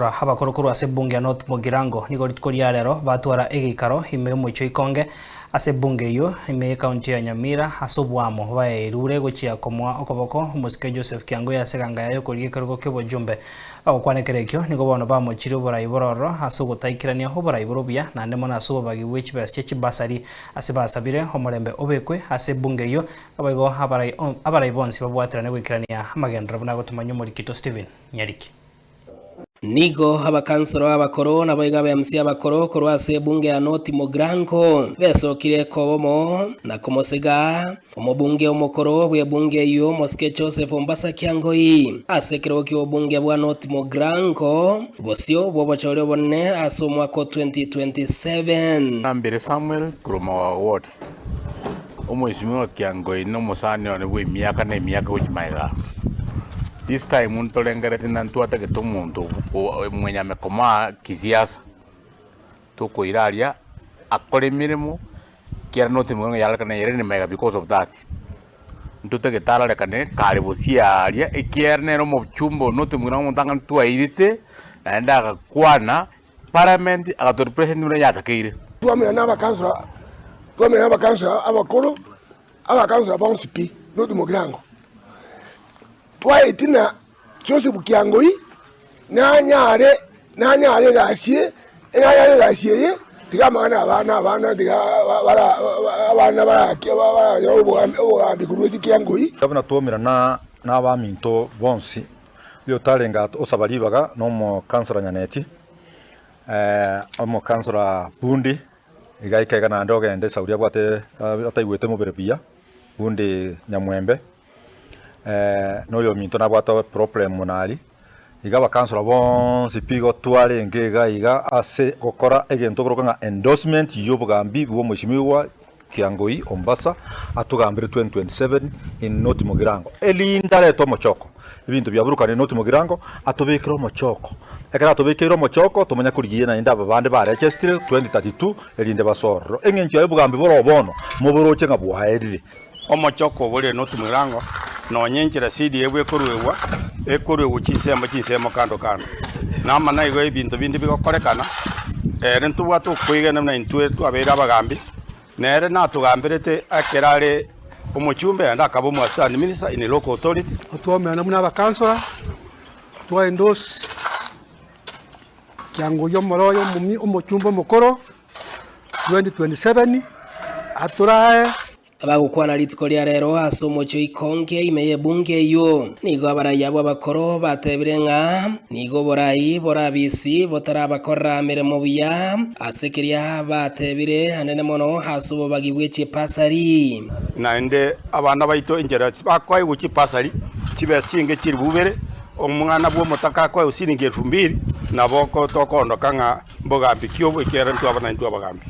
Abakorokoro ase bunge ya North Mugirango nigo ritukoria rero batwara egikaro ime omoicho ikonge ase bunge iyo ime county ya Nyamira ase obwamo baerure gochia komwa okoboko Omosike Joseph Kiangui ase ganga yayo koria kerogo kebojumbe agokwanekera ekio nigo bono bamochire oborai bororo ase ogotaikirania oborai borobia nande mono ase obobagi bwa echibesa chia chibasari ase basabire omorembe obekwe ase bunge iyo abaigo abarai bonsi babwaterane goikirania amagendero buna gotumanya Omorikito Stephen Nyariki. Nigo abakansoro abakoro naboiga MC abakoro korwa ase bunge ya North Mugirango besokire kobomo na komosega omobunge omokoro bwe bunge iyo Omosike Joseph Ombasa Kiangui ase kiroki obunge bwa North Mugirango bosio bobochore bonne ase omwaka 2027 Nambere Samuel Kuruma wa ward Omwesimiwa Kiangui no musani one bwe miaka na miaka ujimaiga. This time untolengere tinantuata ketomuntu mwenye amekoma kisiasa tuko iraria akore mirimo kera North Mugirango yalakana yerene mega because of that ntute getara lekane karibu siaria ikerne no mchumbo North Mugirango ntanga tuairite naenda akakwana parliament agatori president muna yatakeire tuamira n'abakansula abakoro abakansula bonsipi North Mugirango twaitina Joseph Kiangui nanyare gasie ye tigamana abana diga bara yobo ndikuruzi Kiangui kabona tuomira na abaminto bonsi byo talenga osabalibaga no mo kansora nyaneti omo kansora bundi igaikega na ndogende sauria bwate ataigwete mubere bia bundi nyamwembe no minto nabwata problem munali igaba kansora bonsi pigo twale ngega iga ase gokora egento broka endorsement yobugambi bwo mwishimiwa Kiangui Ombasa atugambire 2027 in North Mugirango elinda leto mochoko ibintu byaburuka ni North Mugirango atobekira mochoko ekara atobekira mochoko tumanya kurigiye na inda babande ba register 2032 elinde basoro engencho yobugambi borobono muburoche ngabwaherire omochoko bole North Mugirango no nyenjira sidi ebwe korwe chisemo kando nama na igo ibintu bindi bigokorekana rentu bwatu kwigana na intwe twabera abagambi nere natugambirete akerare omochumbe anda akabo mu stand minister in local authority tuomera muna abakansora twa endorse Kiangui omoroyo omochumbe mokoro 2027 aturae abagukwana ritiko lya rero ase omocho ikonge imeye bunge iyo nigo abarai abo abakoro batebire ng'a nigo borai borabisi botarabakora mirimo buya ase kiria batebire anene mono ase obobagi bwa echipasari naende abana baito injera bakwai guchipasari chibesinge chiri bubere omwana bwo motaka kwa usininge 2000 naboko tokondoka ng'a mbogambi kyo ikera ntu abana ntu abagambi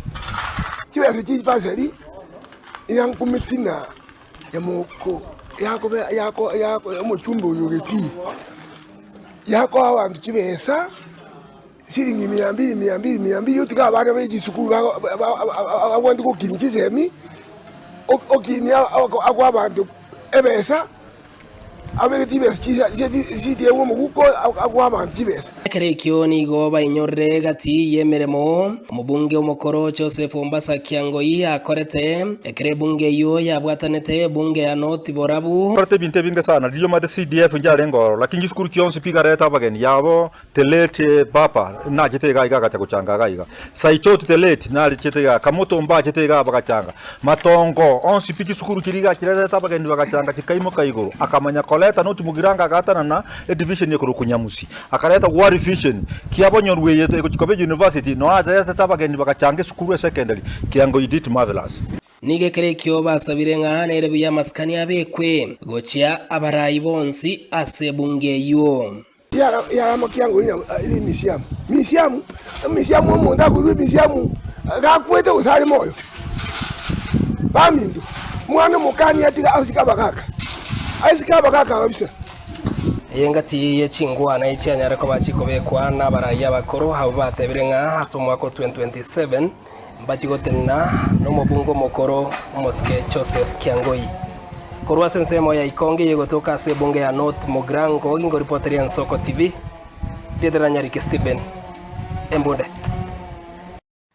chibese chipasari inang kumitina ya moko yako omochumbo yogeti yako abantu chibesa siringi 200 yotika abana b'egisukuru abandi kokini kisemi okini akwa abantu ebesa abegeti besa sidi ewo muguko akwa abantu chibesa kerekyo nigo bainyorre gati yemeremo omubunge omokoro Joseph Ombasa Kiangui akorete ekere bunge iyo yabwatanete bunge ya North Borabu korete binte binga sana dio made CDF njare ngoro lakini skuru kionse pigareta abageni yabo telete papa na jetega iga kuchanga gaiga saitoti telete na jetega kamoto mba jetega bagachanga matongo onsi piki skuru kiriga kireta abageni bagachanga kikaimo kaigoro akamanya koleta North Mugirango agatana na division yekuru kunyamusi akareta war vision kiabonyorwe yeto Kobe University no atata tabageni bakachange skuru secondary Kiangui did marvelous nige kerekyo basabire ng'a nere buya maskani abekwe gochia abarai bonsi ase bunge iyo ya Kiangui ni misiamu omonda kuru misiamu gakwete usali moyo bamindu mwana mukani atiga asikabakaka kabisa yengati yechingwana icyanyara ko bakikobekwa n'abarai abakoro habo batebire ng'a ase omwaka 2027 mbachigotena no mobungo mokoro Omosike Joseph Kiangui korwa sensemo ya ikonge yegotoka ase bunge ya North Mugirango ingoripoteria Nsoko TV Rietera Nyariki Stephen Embode.